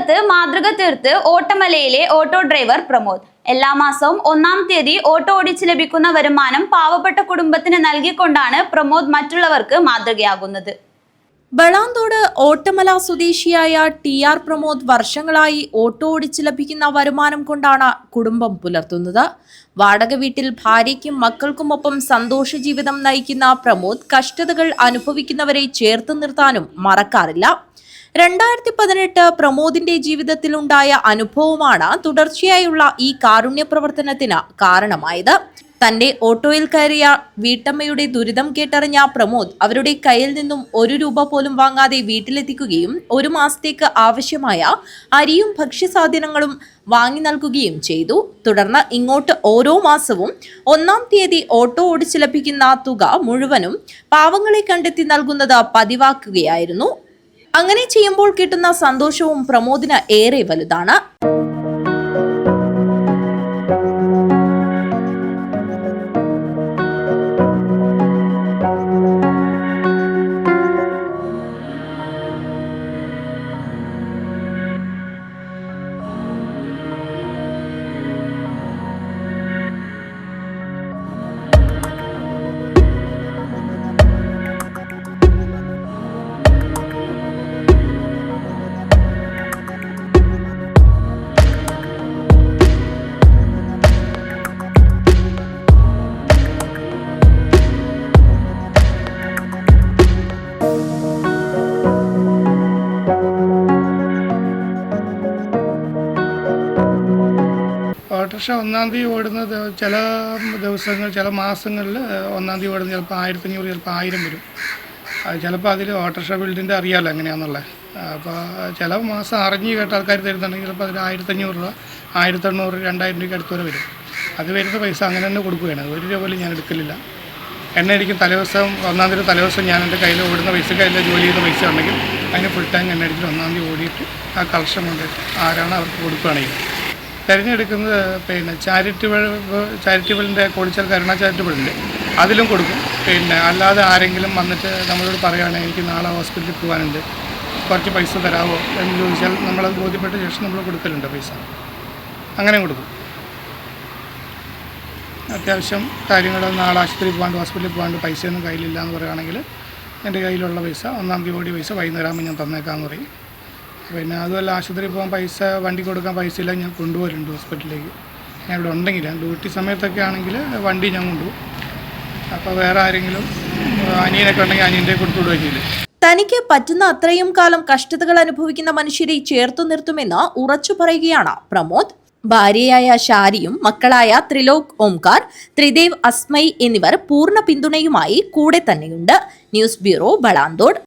കൊല്ലത്ത് മാതൃക തീർത്ത് ഓട്ടമലയിലെ ഓട്ടോ ഡ്രൈവർ പ്രമോദ്. എല്ലാ മാസവും 1-ാം തീയതി ഓട്ടോ ഓടിച്ച് ലഭിക്കുന്ന വരുമാനം പാവപ്പെട്ട കുടുംബത്തിന് നൽകിക്കൊണ്ടാണ് പ്രമോദ് മറ്റുള്ളവർക്ക് മാതൃകയാകുന്നത്. ബളാന്തോട് ഓട്ടമല സ്വദേശിയായ TR പ്രമോദ് വർഷങ്ങളായി ഓട്ടോ ഓടിച്ച് ലഭിക്കുന്ന വരുമാനം കൊണ്ടാണ് കുടുംബം പുലർത്തുന്നത്. വാടക വീട്ടിൽ ഭാര്യയ്ക്കും മക്കൾക്കുമൊപ്പം സന്തോഷ ജീവിതം നയിക്കുന്ന പ്രമോദ് കഷ്ടതകൾ അനുഭവിക്കുന്നവരെ ചേർത്ത് നിർത്താനും മറക്കാറില്ല. 2018 പ്രമോദിന്റെ ജീവിതത്തിലുണ്ടായ അനുഭവമാണ് തുടർച്ചയായുള്ള ഈ കാരുണ്യ പ്രവർത്തനത്തിന് കാരണമായത്. തന്റെ ഓട്ടോയിൽ കയറിയ വീട്ടമ്മയുടെ ദുരിതം കേട്ടറിഞ്ഞ പ്രമോദ് അവരുടെ കയ്യിൽ നിന്നും 1 രൂപ പോലും വാങ്ങാതെ വീട്ടിലെത്തിക്കുകയും 1 മാസത്തേക്ക് ആവശ്യമായ അരിയും ഭക്ഷ്യസാധനങ്ങളും വാങ്ങി നൽകുകയും ചെയ്തു. തുടർന്ന് ഇങ്ങോട്ട് ഓരോ മാസവും 1-ാം തീയതി ഓട്ടോ ഓടിച്ച് ലഭിക്കുന്ന തുക മുഴുവനും പാവങ്ങളെ കണ്ടെത്തി നൽകുന്നത് പതിവാക്കുകയായിരുന്നു. അങ്ങനെ ചെയ്യുമ്പോൾ കിട്ടുന്ന സന്തോഷവും പ്രമോദിന് ഏറെ വലുതാണ്. ഓട്ടോറിക്ഷ 1-ാം തീയതി ഓടുന്ന ചില ദിവസങ്ങൾ ചില മാസങ്ങളിൽ 1-ാം തീയതി ഓടുന്ന ചിലപ്പോൾ 1500 ചിലപ്പോൾ 1000 വരും. ചിലപ്പോൾ അതിൽ ഓട്ടോറിക്ഷ ബിൽഡിൻ്റെ അറിയാമല്ലോ എങ്ങനെയാണെന്നുള്ളത്. അപ്പോൾ ചില മാസം അറിഞ്ഞ് കേട്ട ആൾക്കാർ തരുന്നുണ്ടെങ്കിൽ ചിലപ്പോൾ അതിൽ 1500 രൂപ 1800 2000 രൂപയ്ക്ക് അടുത്ത് വരെ വരും. അത് വരുന്ന പൈസ അങ്ങനെ തന്നെ കൊടുക്കുകയാണ്. 1 രൂപ പോലും ഞാൻ എടുക്കലില്ല. എന്നെ അടിക്കും തലേദിവസം 1-ാം തീയതി തലേദിവസം ഞാൻ എൻ്റെ കയ്യിൽ ഓടുന്ന പൈസക്ക് അതിൽ ജോലി ചെയ്യുന്ന പൈസ ഉണ്ടെങ്കിൽ അതിന് ഫുൾ ടൈം എന്നെ അടിച്ചിട്ട് 1-ാം തീയതി ഓടിയിട്ട് ആ കളക്ഷൻ കൊണ്ടിട്ട് ആരാണ് അവർക്ക് കൊടുക്കുകയാണെങ്കിൽ തിരഞ്ഞെടുക്കുന്നത് ചാരിറ്റബിളിൻ്റെ കോടിച്ചാൽ കരുണ ചാരിറ്റബിളുണ്ട്, അതിലും കൊടുക്കും. അല്ലാതെ ആരെങ്കിലും വന്നിട്ട് നമ്മളോട് പറയുകയാണെങ്കിൽ എനിക്ക് നാളെ ഹോസ്പിറ്റലിൽ പോകാനുണ്ട്, കുറച്ച് പൈസ തരാമോ എന്ന് ചോദിച്ചാൽ നമ്മളത് ബോധ്യപ്പെട്ട ശേഷം നമ്മൾ കൊടുക്കലുണ്ട് പൈസ. അങ്ങനെ കൊടുക്കും. അത്യാവശ്യം കാര്യങ്ങൾ നാളെ ആശുപത്രിയിൽ പോകാണ്ട് ഹോസ്പിറ്റലിൽ പോകാണ്ട് പൈസയൊന്നും കയ്യിലില്ല എന്ന് പറയുകയാണെങ്കിൽ എൻ്റെ കയ്യിലുള്ള പൈസ 1-ാം തീയതി ഓടി പൈസ വൈകുന്നേരമാകുമ്പോൾ ഞാൻ തന്നേക്കാമെന്ന് പറയും. പിന്നെ അതുമല്ല ആശുപത്രിയിൽ പോകാൻ പൈസ വണ്ടി കൊടുക്കാൻ പൈസ ഇല്ല, ഞാൻ കൊണ്ടുപോകലുണ്ട് ഹോസ്പിറ്റലിലേക്ക്. ഞാൻ ഇവിടെ ഉണ്ടെങ്കിൽ ഡ്യൂട്ടി സമയത്തൊക്കെ ആണെങ്കിൽ വണ്ടി ഞാൻ കൊണ്ടുപോകും. അപ്പോൾ വേറെ ആരെങ്കിലും അനിയനൊക്കെ ഉണ്ടെങ്കിൽ അനിയൻ്റെ കൊടുത്തു വിടുകയും ചെയ്യില്ല. തനിക്ക് പറ്റുന്ന അത്രയും കാലം കഷ്ടതകൾ അനുഭവിക്കുന്ന മനുഷ്യരെ ചേർത്തു നിർത്തുമെന്ന് ഉറച്ചു പറയുകയാണ് പ്രമോദ്. ഭാര്യയായ ഷാരിയും മക്കളായ ത്രിലോക്, ഓംകാർ, ത്രിദേവ്, അസ്മൈ എന്നിവർ പൂർണ്ണ പിന്തുണയുമായി കൂടെ തന്നെയുണ്ട്. News bureau, Balanthode.